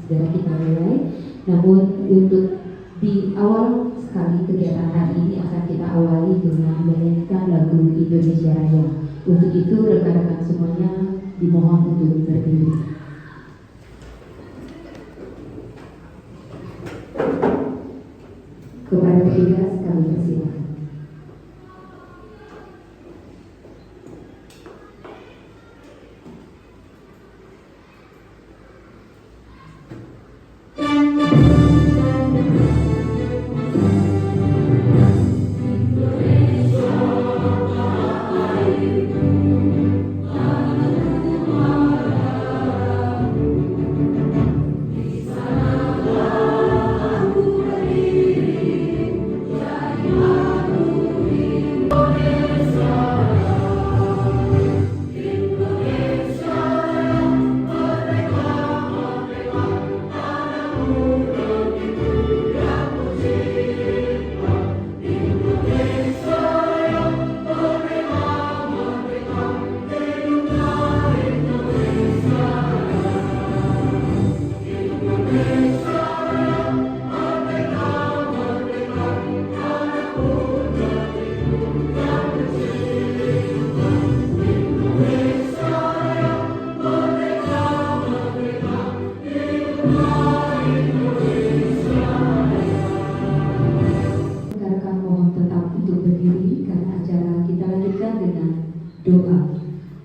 segera kita mulai. Namun untuk di awal sekali kegiatan hari ini akan kita awali dengan menyanyikan lagu Indonesia Raya. Untuk itu rekan-rekan semuanya dimohon untuk berdiri. Kepada petugas kami persilakan.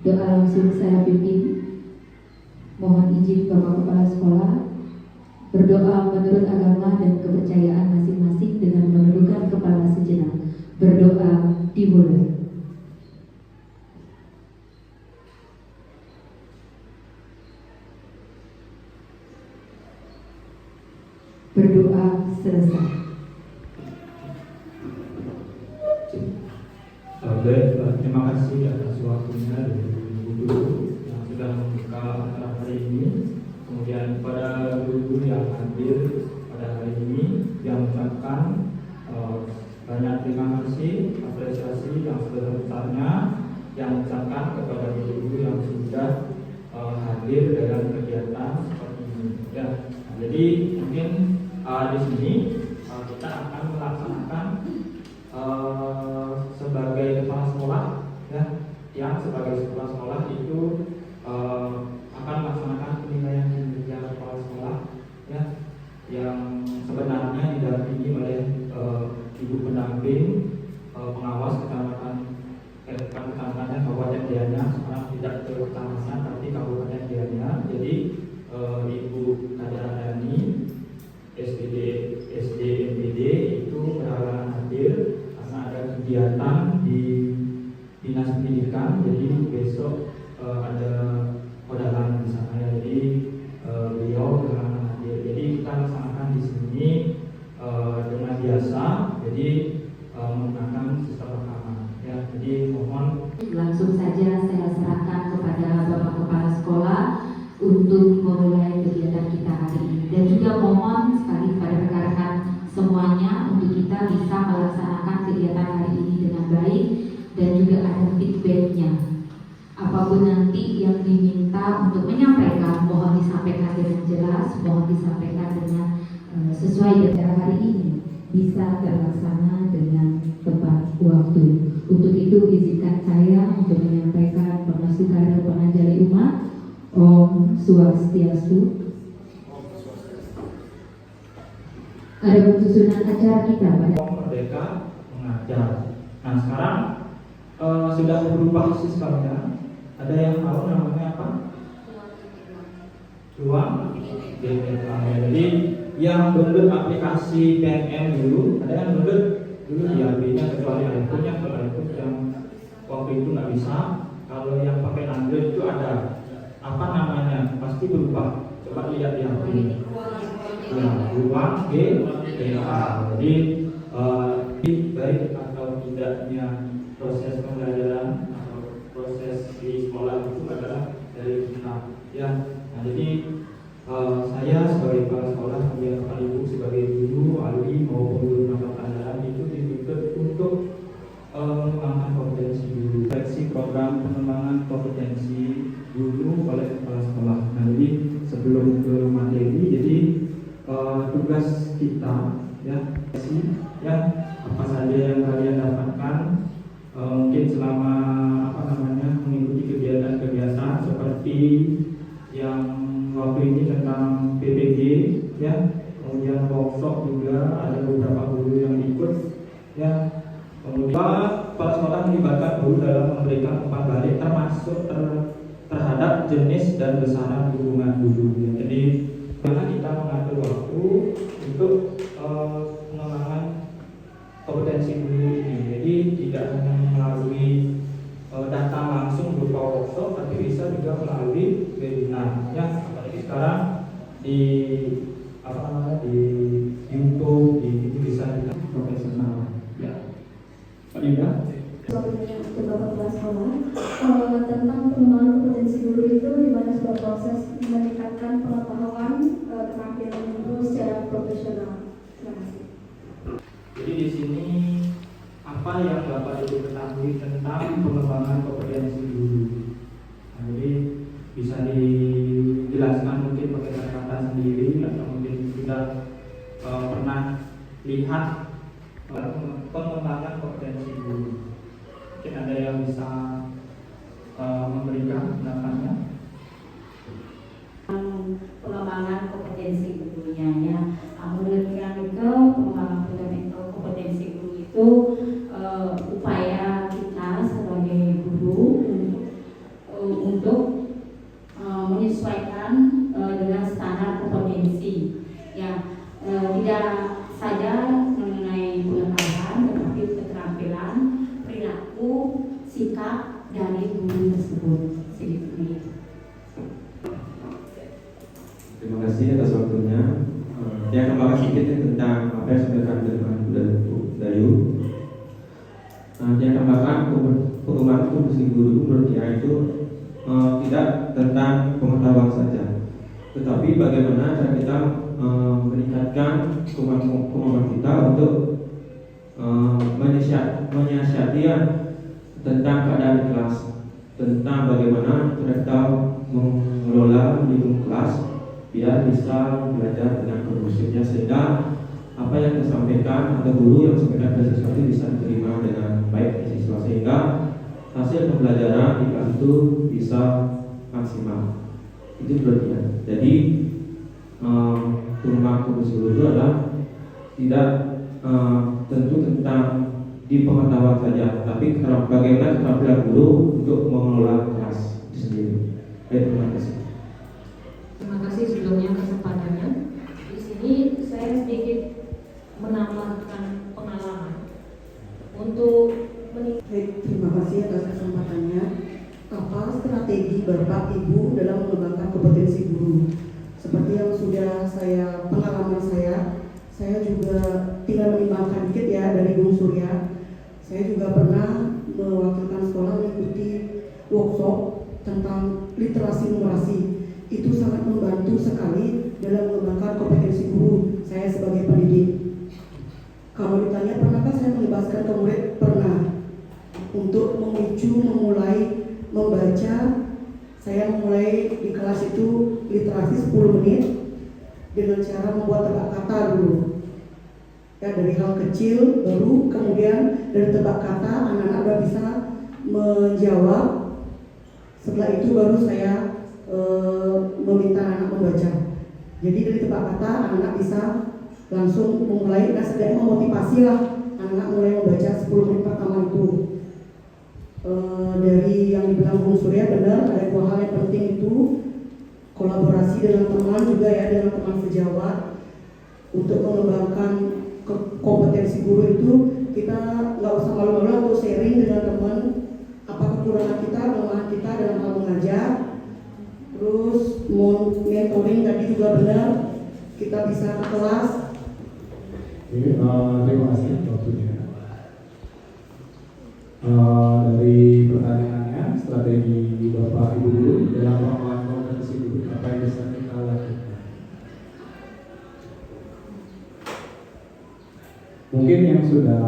Doa langsung saya pimpin. Mohon izin Bapak Kepala Sekolah berdoa menurut agama dan kepercayaan masing-masing dengan menundukkan kepala sejenak. Berdoa dimulai. Berdoa selesai. Terima kasih atas waktunya dari guru yang sudah membuka acara hari ini. Kemudian pada guru yang hadir pada hari ini yang mengucapkan banyak terima kasih, apresiasi yang sebesar-besarnya yang mengucapkan kepada guru yang sudah hadir dalam kegiatan seperti ini. Ya, nah, jadi mungkin di sini kita akan melaksanakan sebagai kepala sekolah, ya, yang sebagai kepala sekolah itu akan melaksanakan penilaian kinerja kepala sekolah, ya, yang sebenarnya didampingi oleh ibu pendamping pengawas kecamatan Kabupaten Gianyar. Sekarang tidak ke kecamatan tapi Kabupaten Gianyar. Jadi Ibu Kadani SD MPD itu berhalangan hadir karena ada kegiatan di dinas pendidikan. Jadi besok ada kondangan di sana. Jadi beliau berhalangan hadir. Jadi kita laksanakan di sini dengan biasa. Jadi menggunakan sistem rekaman. Ya, jadi mohon langsung saja saya serahkan kepada Bapak Kepala Sekolah untuk memulai kegiatan kita hari ini. Dan juga mohon sekali kepada rekan-rekan semuanya untuk kita bisa melaksanakan kegiatan hari ini dengan baik dan juga ada feedbacknya. Apapun nanti yang diminta untuk menyampaikan, mohon disampaikan dengan jelas, mohon disampaikan dengan sesuai dengan hari ini bisa terlaksana dengan tepat waktu. Untuk itu izinkan saya untuk menyampaikan Pangasukara Panganjali Umat Om Swastiastu. Ada susunan acara kita pada Merdeka Mengajar. Nah sekarang sudah berubah sistemnya. Ada yang tahu namanya apa? Ruang GBK. Jadi yang download aplikasi PNM dulu, ada yang download dulu di HP-nya kecuali iPhone-nya. Kalau iPhone yang waktu itu nggak bisa. Kalau yang pakai Android itu ada apa namanya? Pasti berubah. Coba lihat di HP. Ya, ruang GBK. Jadi baik atau tidaknya proses pembelajaran atau proses di sekolah itu adalah dari kita. Ya, nah jadi saya sebagai kepala sekolah, kemudian Bapak Ibu sebagai guru, alumni maupun guru mata pelajaran itu dituntut untuk mengembangkan kompetensi guru. Seleksi program pengembangan kompetensi guru oleh kepala sekolah. Nah, jadi sebelum ke materi, jadi tugas kita ya, ya apa saja yang kalian dapatkan mungkin selama mengikuti kegiatan-kegiatan seperti yang waktu ini tentang PPG ya, kemudian workshop juga ada beberapa guru yang ikut ya, kemudian kepala sekolah melibatkan guru dalam memberikan umpan balik termasuk terhadap jenis dan besaran dukungan guru ya. Jadi karena kita mengatur waktu untuk pengembangan kompetensi guru ini, jadi tidak hanya melalui datang langsung berupa workshop, tapi bisa juga melalui webinar ya, apalagi sekarang di di YouTube itu bisa kita profesional ya. Pak Yuda Coba kepala sekolah tentang pengembangan kompetensi guru itu di mana sebuah proses meningkatkan pengetahuan keterampilan guru secara profesional. Terima kasih. Jadi di sini apa yang Bapak Ibu ketahui tentang pengembangan kompetensi guru? Nah, jadi bisa dijelaskan mungkin pakai kata-kata sendiri atau mungkin sudah pernah lihat pengembangan kompetensi guru. Mungkin ada yang bisa memberikan pendapatnya. Pengembangan kompetensi gurunya ya. Menurut yang itu pengembangan kompetensi guru itu upaya kita sebagai guru untuk menyesuaikan dengan standar kompetensi ya, tidak saja mengenai pengetahuan tetapi keterampilan, perilaku, sikap dari guru tersebut. Segitu. Terima kasih atas waktunya. Saya akan bahas sedikit tentang apa yang sudah disampaikan Bu Dayu. Yang tambahkan pengembangan kompetensi guru menurut saya itu tidak tentang pengetahuan saja, tetapi bagaimana cara kita meningkatkan kemampuan kita untuk menyiasati tentang keadaan kelas, tentang bagaimana kita mengelola lingkungan kelas biar bisa belajar dengan kondusifnya, sehingga apa yang disampaikan atau guru yang sampaikan pada sesuatu bisa diterima dengan baik di siswa, sehingga hasil pembelajaran di kelas itu bisa maksimal. Itu berarti. Jadi pengembangan kompetensi guru itu adalah tidak tentu tentang di pengetahuan saja, tapi bagaimana keterampilan guru untuk mengelola kelas itu sendiri. Baik, terima kasih. Terima kasih sebelumnya kesempatannya. Di sini saya sedikit menambahkan pengalaman untuk terima kasih atas kesempatannya. Apa strategi Bapak Ibu dalam mengembangkan kompetensi guru? Seperti yang sudah pengalaman saya juga tinggal menimbangkan dikit ya dari Bung Surya. Saya juga pernah mewakilkan sekolah mengikuti workshop tentang literasi numerasi. Itu sangat membantu sekali dalam mengembangkan kompetensi guru saya sebagai pendidik. Kalau ditanya pernahkah saya membebaskan ke murid? Pernah. Untuk memulai membaca, saya memulai di kelas itu literasi 10 menit dengan cara membuat tebak kata dulu. Ya, dari hal kecil, baru kemudian dari tebak kata anak-anak sudah bisa menjawab. Setelah itu baru saya meminta anak membaca. Jadi dari tebak kata anak-anak bisa langsung memulai, dan sedang memotivasi lah anak mulai membaca 10 menit pertama itu. Dari yang dibilang Bung Surya benar, ada dua hal yang penting itu kolaborasi dengan teman juga ya, dengan teman sejawat untuk mengembangkan kompetensi guru itu. Kita nggak usah malu-malu untuk sharing dengan teman apa kekurangan kita, kelemahan kita dalam hal mengajar. Terus mentoring tadi juga benar, kita bisa ke kelas. Terima kasih waktunya. Dari pertanyaannya, strategi Bapak Ibu guru dalam pengembangan kompetensi guru, apa yang bisa kita lakukan? Mungkin yang sudah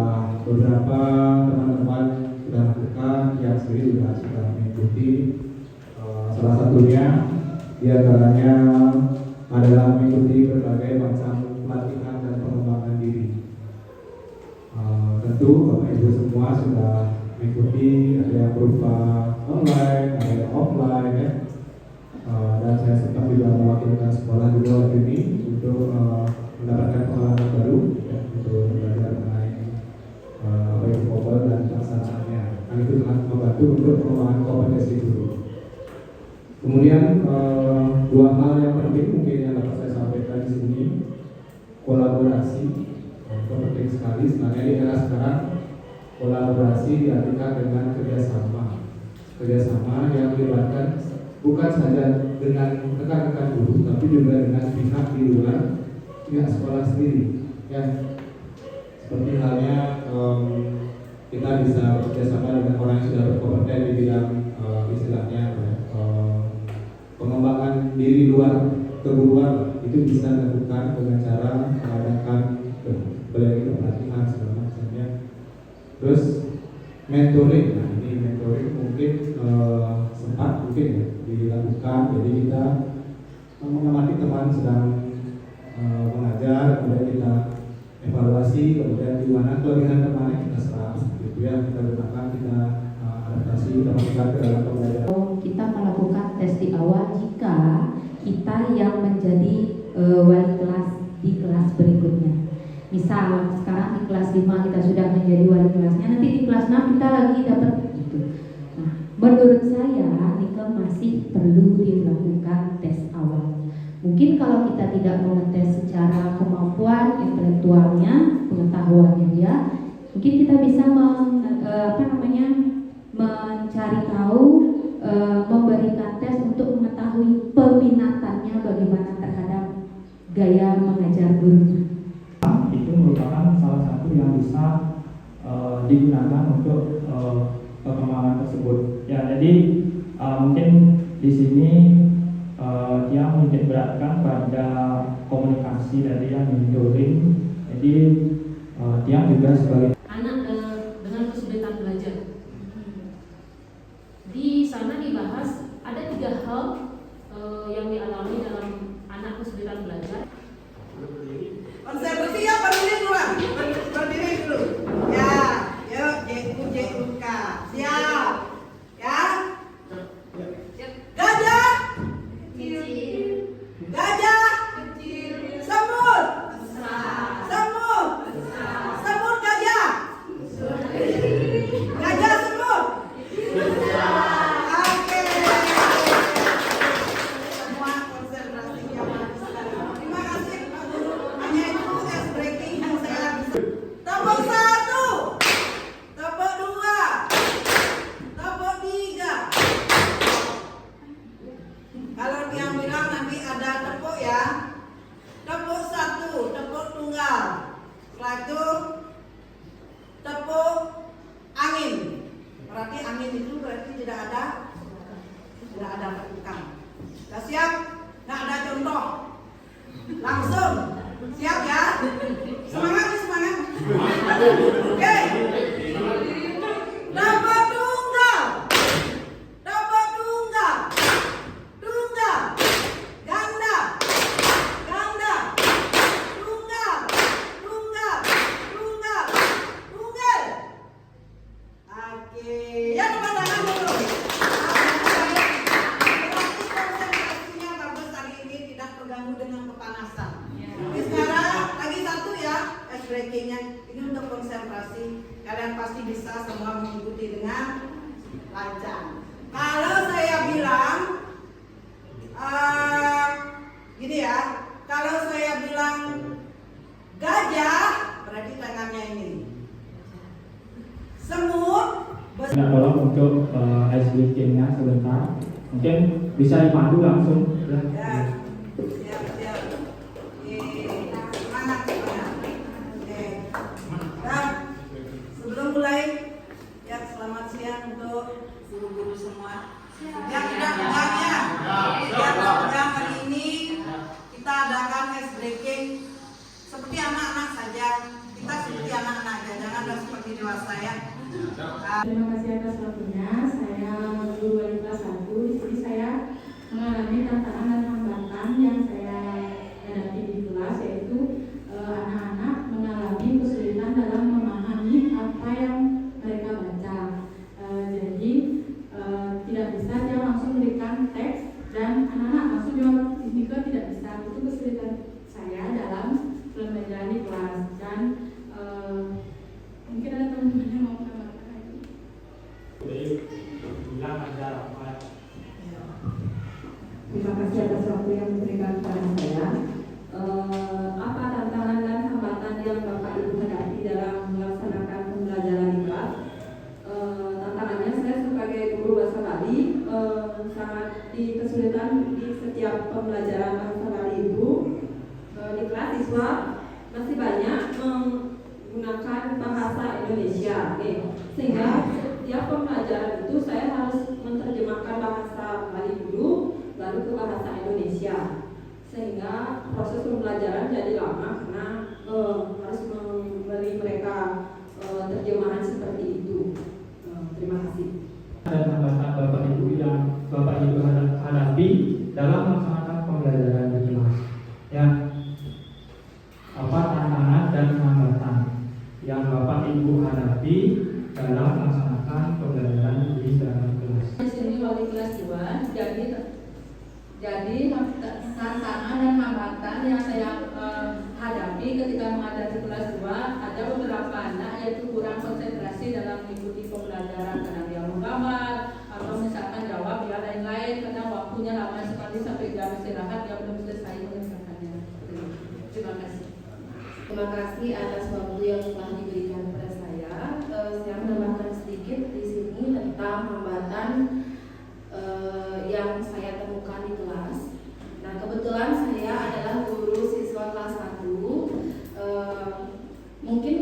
beberapa teman-teman sudah lakukan, yang sendiri sudah mengikuti. Salah satunya diantaranya adalah mengikuti berbagai macam pelatihan dan pengembangan diri. Tentu Bapak Ibu semua sudah mengikuti, ada yang berupa online, ada yang offline ya. Dan saya sempat juga mewakilkan sekolah juga waktu ini untuk mendapatkan pengalaman baru ya, untuk belajar mengenai apa yang dicoba dan pelaksanaannya. Nah, itu sangat membantu untuk pengembangan kompetensi guru. Kemudian dua hal yang penting mungkin yang dapat saya sampaikan di sini, kolaborasi. Itu penting sekali sebenarnya di era sekarang. Kolaborasi diartikan dengan kerjasama yang melibatkan bukan saja dengan rekan-rekan guru, tapi juga dengan pihak di luar pihak sekolah sendiri. Ya, seperti halnya kita bisa bekerjasama dengan orang yang sudah berkompeten di bidang istilahnya pengembangan diri luar keguruan, itu bisa dilakukan dengan cara mengadakan pelatihan segala macamnya. Terus mentoring, nah ini mentoring mungkin sempat mungkin ya dilakukan. Jadi kita mengamati teman sedang mengajar, kemudian kita evaluasi, kemudian di mana kelebihan temannya kita serap, gitu ya, kita gunakan, kita adaptasi, kita masukkan ke dalam pembelajaran. Kita melakukan tes di awal jika kita yang menjadi wali kelas di kelas berikutnya. Misal sekarang di kelas 5 kita sudah menjadi wali kelasnya, nanti di kelas 6 kita lagi dapat gitu. Nah, menurut saya Nika masih perlu dilakukan tes awal. Mungkin kalau kita tidak mengetes secara kemampuan intelektualnya, pengetahuannya dia, mungkin kita bisa mencari tahu, memberikan tes untuk mengetahui peminatannya bagaimana terhadap gaya mengajar gurunya. Itu merupakan salah satu yang bisa digunakan untuk perkembangan tersebut. Ya, jadi mungkin di sini dia mungkin beratkan pada komunikasi dari yang mentoring. Jadi dia juga sebagai anak dengan kesulitan belajar. Di sana dibahas ada 3 hal yang dialami dalam anak kesulitan belajar. Konsentrasi ya, berdiri dulu. Berdiri dulu. Ya, yuk JUK. Siap. Ya. Gajah. Gajah. Semut. Semut. Semut gajah. Gajah semut. Oke. Semua konsentrasinya bagus sekali. Terima kasih Pak Guru. Hanya itu ice breaking yang saya bisa. Tepuk 1, tepuk 2, tepuk 3. Kalau yang bilang nanti ada tepuk ya. Tepuk 1, tepuk tunggal. Setelah itu tepuk angin. Berarti angin itu berarti tidak ada tepukan. Sudah siap? Nggak ada contoh. Langsung. Siap ya? Semangat nih, semangat. Oke. Tepuk tunggal. Tepuk tunggal. Tunggal. Ganda. Ganda. Tunggal. Tunggal. Tunggal. Tunggal. Oke. Ya, tepuk tangan dulu. Berarti konsentrasinya bagus hari ini, tidak terganggu dengan kepanasan. Oke, sekarang lagi 1 ya, ice breakingnya. Ini untuk konsentrasi. Kalian pasti bisa semua mengikuti dengan lancar. Kalau saya bilang gini ya, kalau saya bilang gajah, berarti tangannya ini. Semut, Nah, tolong untuk ice breaking-nya sebentar. Mungkin bisa dipandu langsung. ya, siap. Semangat, semangat. Oke. Dan sebelum mulai, ya selamat siang untuk guru-guru semua. Yang tidak tegangnya, yang tegang hari ini kita adakan ice breaking seperti anak-anak saja. Kita seperti anak-anak aja, janganlah seperti dewasa ya. Terima kasih atas waktunya. Saya guru wali kelas 1. Di sini saya mengalami tantangan dan hambatan yang saya hadapi di kelas, yaitu Terima kasih atas waktu yang diberikan kepada saya. Apa tantangan dan hambatan yang Bapak Ibu hadapi dalam melaksanakan pembelajaran di kelas? Tantangannya, saya sebagai guru bahasa Bali sangat kesulitan di setiap pembelajaran bahasa Bali itu. Di kelas siswa masih banyak menggunakan bahasa Indonesia, sehingga setiap pembelajaran itu saya harus menerjemahkan bahasa Bali dulu, baru ke bahasa Indonesia, sehingga proses pembelajaran jadi lama karena harus memberi mereka terjemahan seperti itu. Terima kasih. Dan hambatan Bapak Ibu yang Bapak Ibu hadapi dalam melaksanakan pembelajaran di kelas. Ya, apa tantangan dan hambatan yang Bapak Ibu hadapi dalam melaksanakan pembelajaran di dalam kelas? Di sini wali kelas 2, jadi tantangan dan hambatan yang saya hadapi ketika mengajar di kelas 2, ada beberapa anak yaitu kurang konsentrasi dalam mengikuti pembelajaran karena dia menggambar atau misalkan jawab ya lain-lain karena waktunya lama sekali sampai jam istirahat dia belum selesai mengerjakannya. Terima kasih. Terima kasih atas waktu yang telah diberikan kepada saya. Saya menambahkan sedikit di sini tentang hambatan yang saya temukan di kelas. Nah, kebetulan saya adalah guru siswa kelas 1. Mungkin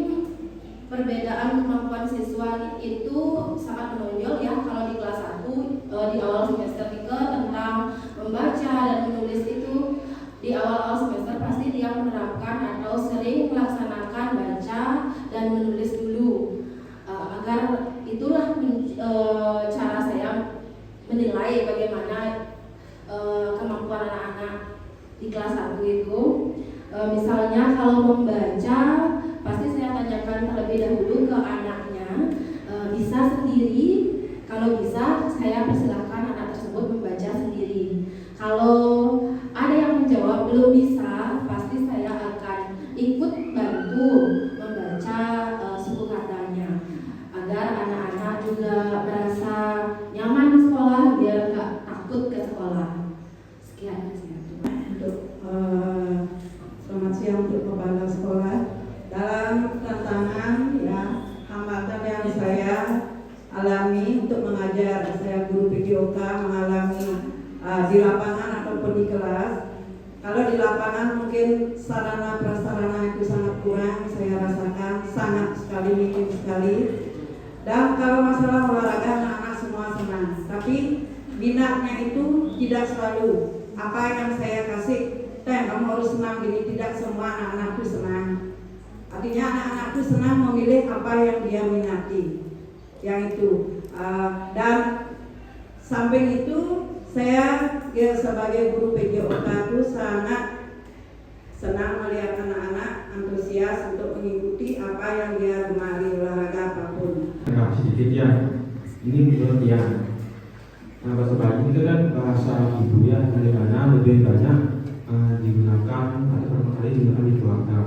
perbedaan kemampuan siswa itu sangat menonjol ya. Kalau di kelas 1 di awal semester tentang membaca dan menulis itu di awal semester pasti dia menerapkan atau sering melaksanakan baca dan menulis dulu, agar itulah cara saya menilai bagaimana kemampuan anak-anak di kelas 1 itu. Misalnya kalau membaca pasti saya tanyakan terlebih dahulu ke anaknya, bisa sendiri? Kalau bisa saya persilahkan anak tersebut membaca sendiri. Kalau ada yang menjawab belum bisa, pasti saya akan ikut bantu membaca suku katanya agar anak-anak juga merasa nyaman di sekolah biar nggak takut ke sekolah. Sekian Selamat siang untuk kepala sekolah. Dalam tantangan ya hambatan yang saya alami untuk mengajar, saya guru PJOK mengalami di lapangan ataupun di kelas. Kalau di lapangan mungkin sarana prasarana itu sangat kurang, saya rasakan sangat sekali, minim sekali. Dan kalau masalah olahraga anak-anak semua senang, tapi minatnya itu tidak selalu apa yang saya kasih. Kamu harus senang gini, tidak semua anak-anakku senang. Artinya anak-anakku senang memilih apa yang dia minati, yang itu. Dan samping itu saya sebagai guru PJOK itu sangat senang melihat anak-anak antusias untuk mengikuti apa yang dia gemari, olahraga apapun. Nah, sedikit ya, ini menurut dia. Nah, bahasa Bali itu kan bahasa ibu ya, dari mana lebih banyak digunakan atau pertama kali digunakan di keluarga.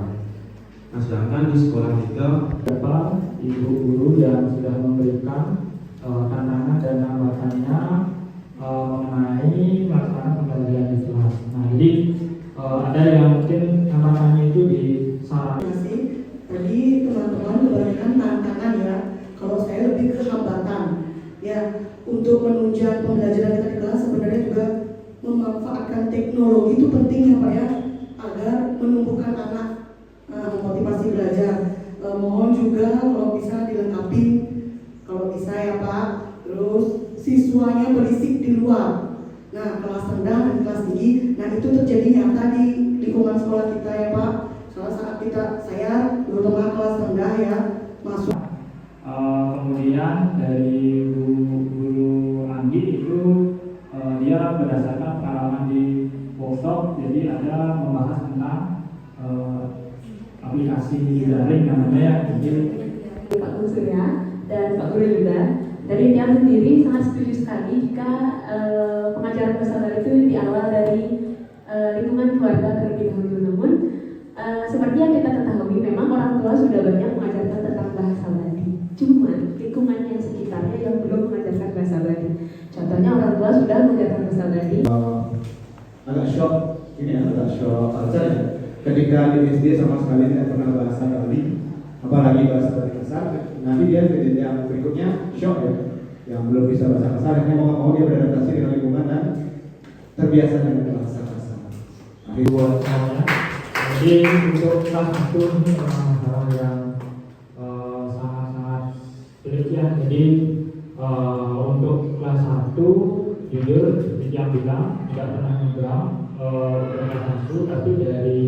Nah, sedangkan di sekolah kita Bapak Ibu guru yang sudah memberikan tantangan dan hambatannya mengenai melaksanakan pembelajaran di kelas. Nah, jadi ada yang mungkin hambatannya itu di sarana. Terima kasih. Tadi teman-teman kebanyakan tantangan ya. Kalau saya lebih ke hambatan ya, untuk menunjang pembelajaran kita di kelas sebenarnya juga memanfaatkan teknologi itu penting ya Pak ya, agar menumbuhkan anak motivasi belajar. Mohon juga kalau bisa dilengkapi, kalau bisa ya Pak. Terus siswanya berisik di luar. Nah, kelas rendah dan kelas tinggi, nah itu terjadi nyata di lingkungan sekolah kita ya Pak. Salah saat saya terutama kelas rendah ya masuk. Kemudian dari guru Andi itu dia berdasarkan pengalaman di workshop, jadi ada membahas tentang aplikasi daring namanya. Jadi Pak Guru Surya dan Pak Guru juga dari Tian sendiri sangat setuju sekali jika pengajaran bahasa Bali itu diawal dari lingkungan keluarga terlebih dahulu. Namun seperti yang kita ketahui, memang orang tua sudah banyak mengajarkan tentang bahasa Bali. Cuman lingkungan yang sekitarnya yang belum mengajarkan bahasa Bali. Contohnya orang tua sudah mengajarkan bahasa Bali. shock ini ya, agak shock culture ya. Ketika di SD sama sekali tidak pernah bahasa Bali, apalagi bahasa Bali kasar, nanti dia ke jenjang berikutnya shock ya, yang belum bisa bahasa kasar, akhirnya mau dia beradaptasi dengan lingkungan dan terbiasa dengan bahasa kasar. Buat saya, jadi untuk kelas 1 ini memang hal yang sangat-sangat sulit ya. Jadi untuk kelas 1 jujur seperti yang bilang tidak pernah nyebrang kelas 1, tapi dari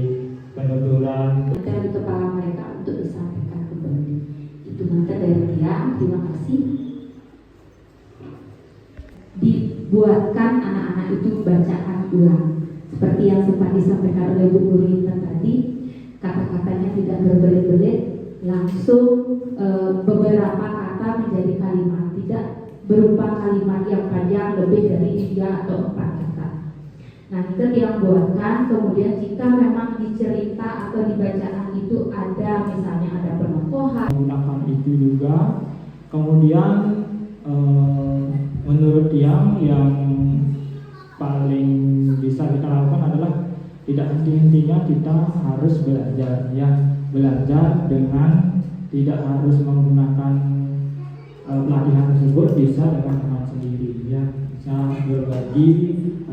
penuturan dari kepala mereka untuk disampaikan kembali. Itu maka dari dia, terima kasih. Dibuatkan anak-anak itu bacaan ulang. Seperti yang sempat disampaikan oleh Bu Guru Intan tadi, kata-katanya tidak berbelit-belit, langsung beberapa kata menjadi kalimat, tidak berupa kalimat yang panjang lebih dari 3 atau 4 kata. Nah, itu yang buatkan. Kemudian jika memang dicerita atau di bacaan itu ada, misalnya ada penokohan, menggunakan itu juga. Kemudian menurut yang paling bisa kita lakukan adalah tidak henti-hentinya kita harus belajar ya, belajar dengan tidak harus menggunakan pelatihan tersebut, bisa dengan teman sendiri ya, bisa berbagi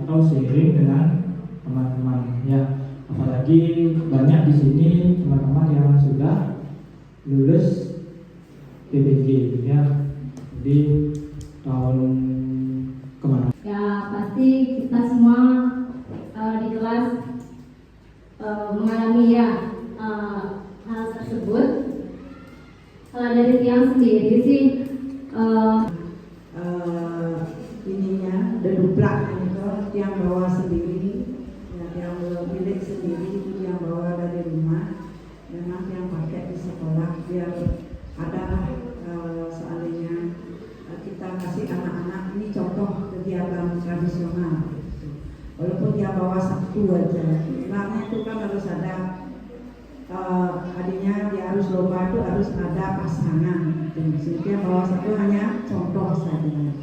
atau sharing dengan teman-teman ya. Apalagi banyak di sini teman-teman yang sudah lulus PPG ya, di tahun kemarin. Ya pasti kita semua di kelas mengalami ya hal tersebut. Kalau dari Tiang sendiri sih ininya deduplak itu yang bawa sendiri, yang milik sendiri, itu yang bawa dari rumah, memang yang pakai di sekolah biar ada seandainya kita kasih anak-anak ini contoh kegiatan tradisional gitu. Walaupun dia bawa 1 aja, sebenarnya itu kan harus ada adanya dia harus lomba itu harus ada pasangan gitu. Sehingga bawa 1 hanya contoh saja.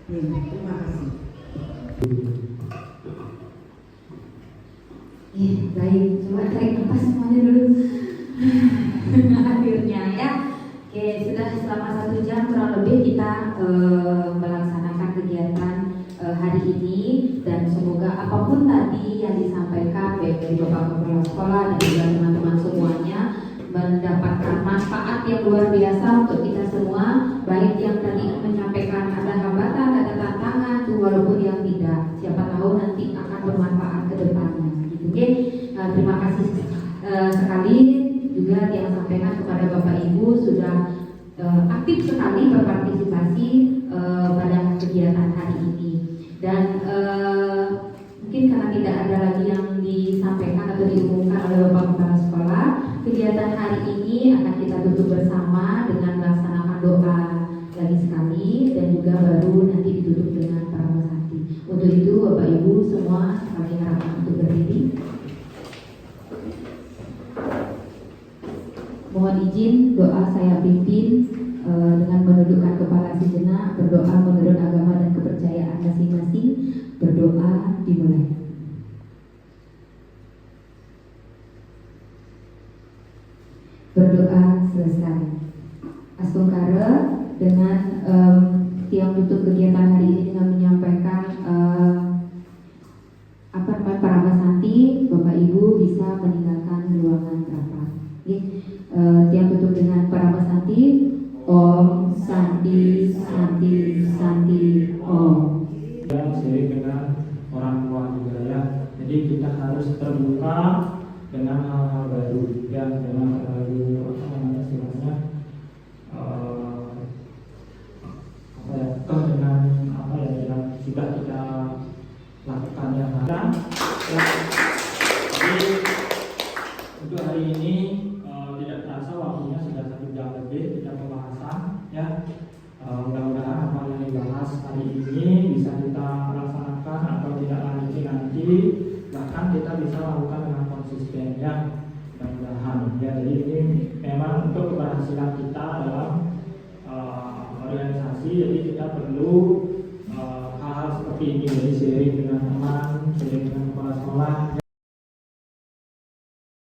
Terima kasih. Baik, coba tarik nafas semuanya dulu. Akhirnya ya. Oke, sudah selama 1 jam kurang lebih kita melaksanakan kegiatan hari ini, dan semoga apapun tadi yang disampaikan baik dari Bapak Kepala Sekolah dan juga teman-teman semuanya mendapatkan manfaat yang luar biasa untuk kita semua, baik yang tadi menyampaikan ada hambatan, ada tantangan, tuh walaupun yang tidak, siapa tahu nanti akan bermanfaat ke depannya. Gitu. Oke, terima kasih sekali juga yang sampaikan kepada Bapak Ibu sudah aktif sekali berpartisipasi pada kegiatan hari ini, dan mungkin karena tidak ada lagi yang disampaikan atau diumumkan oleh Bapak Kepala Sekolah, kegiatan hari ini akan kita tutup bersama dengan melaksanakan doa lagi sekali, dan juga baru nanti ditutup dengan para sakti. Untuk itu Bapak Ibu semua kami harapkan untuk berdiri. Mohon izin doa saya pimpin dengan menundukkan kepala sejenak, berdoa menurut agama dan kepercayaan masing-masing. Berdoa dimulai. Berdoa selesai. Astungkara dengan tiang tutup kegiatan hari ini dengan menyampaikan para Santi, Bapak Ibu bisa meninggalkan ruangan rapat. Tiang tutup dengan para Santi. Om Santi Santi Santi Om. Dan sharing dengan orang tua juga ya. Jadi kita harus terbuka dengan hal-hal baru dan jangan terlalu istilahnya dengan yang sudah kita lakukan yang ada. Jadi untuk hari ini tidak terasa waktunya sudah 1 jam lebih kita pembahasan ya. Mudah-mudahan apa yang dibahas hari ini bisa kita laksanakan atau tidak lanjuti nanti, bahkan kita bisa lakukan dengan konsisten ya, mudah-mudahan ya. Jadi ini memang untuk keberhasilan kita dalam organisasi, jadi kita perlu hal-hal seperti seperti ini, jadi sharing dengan teman, sharing dengan kepala sekolah.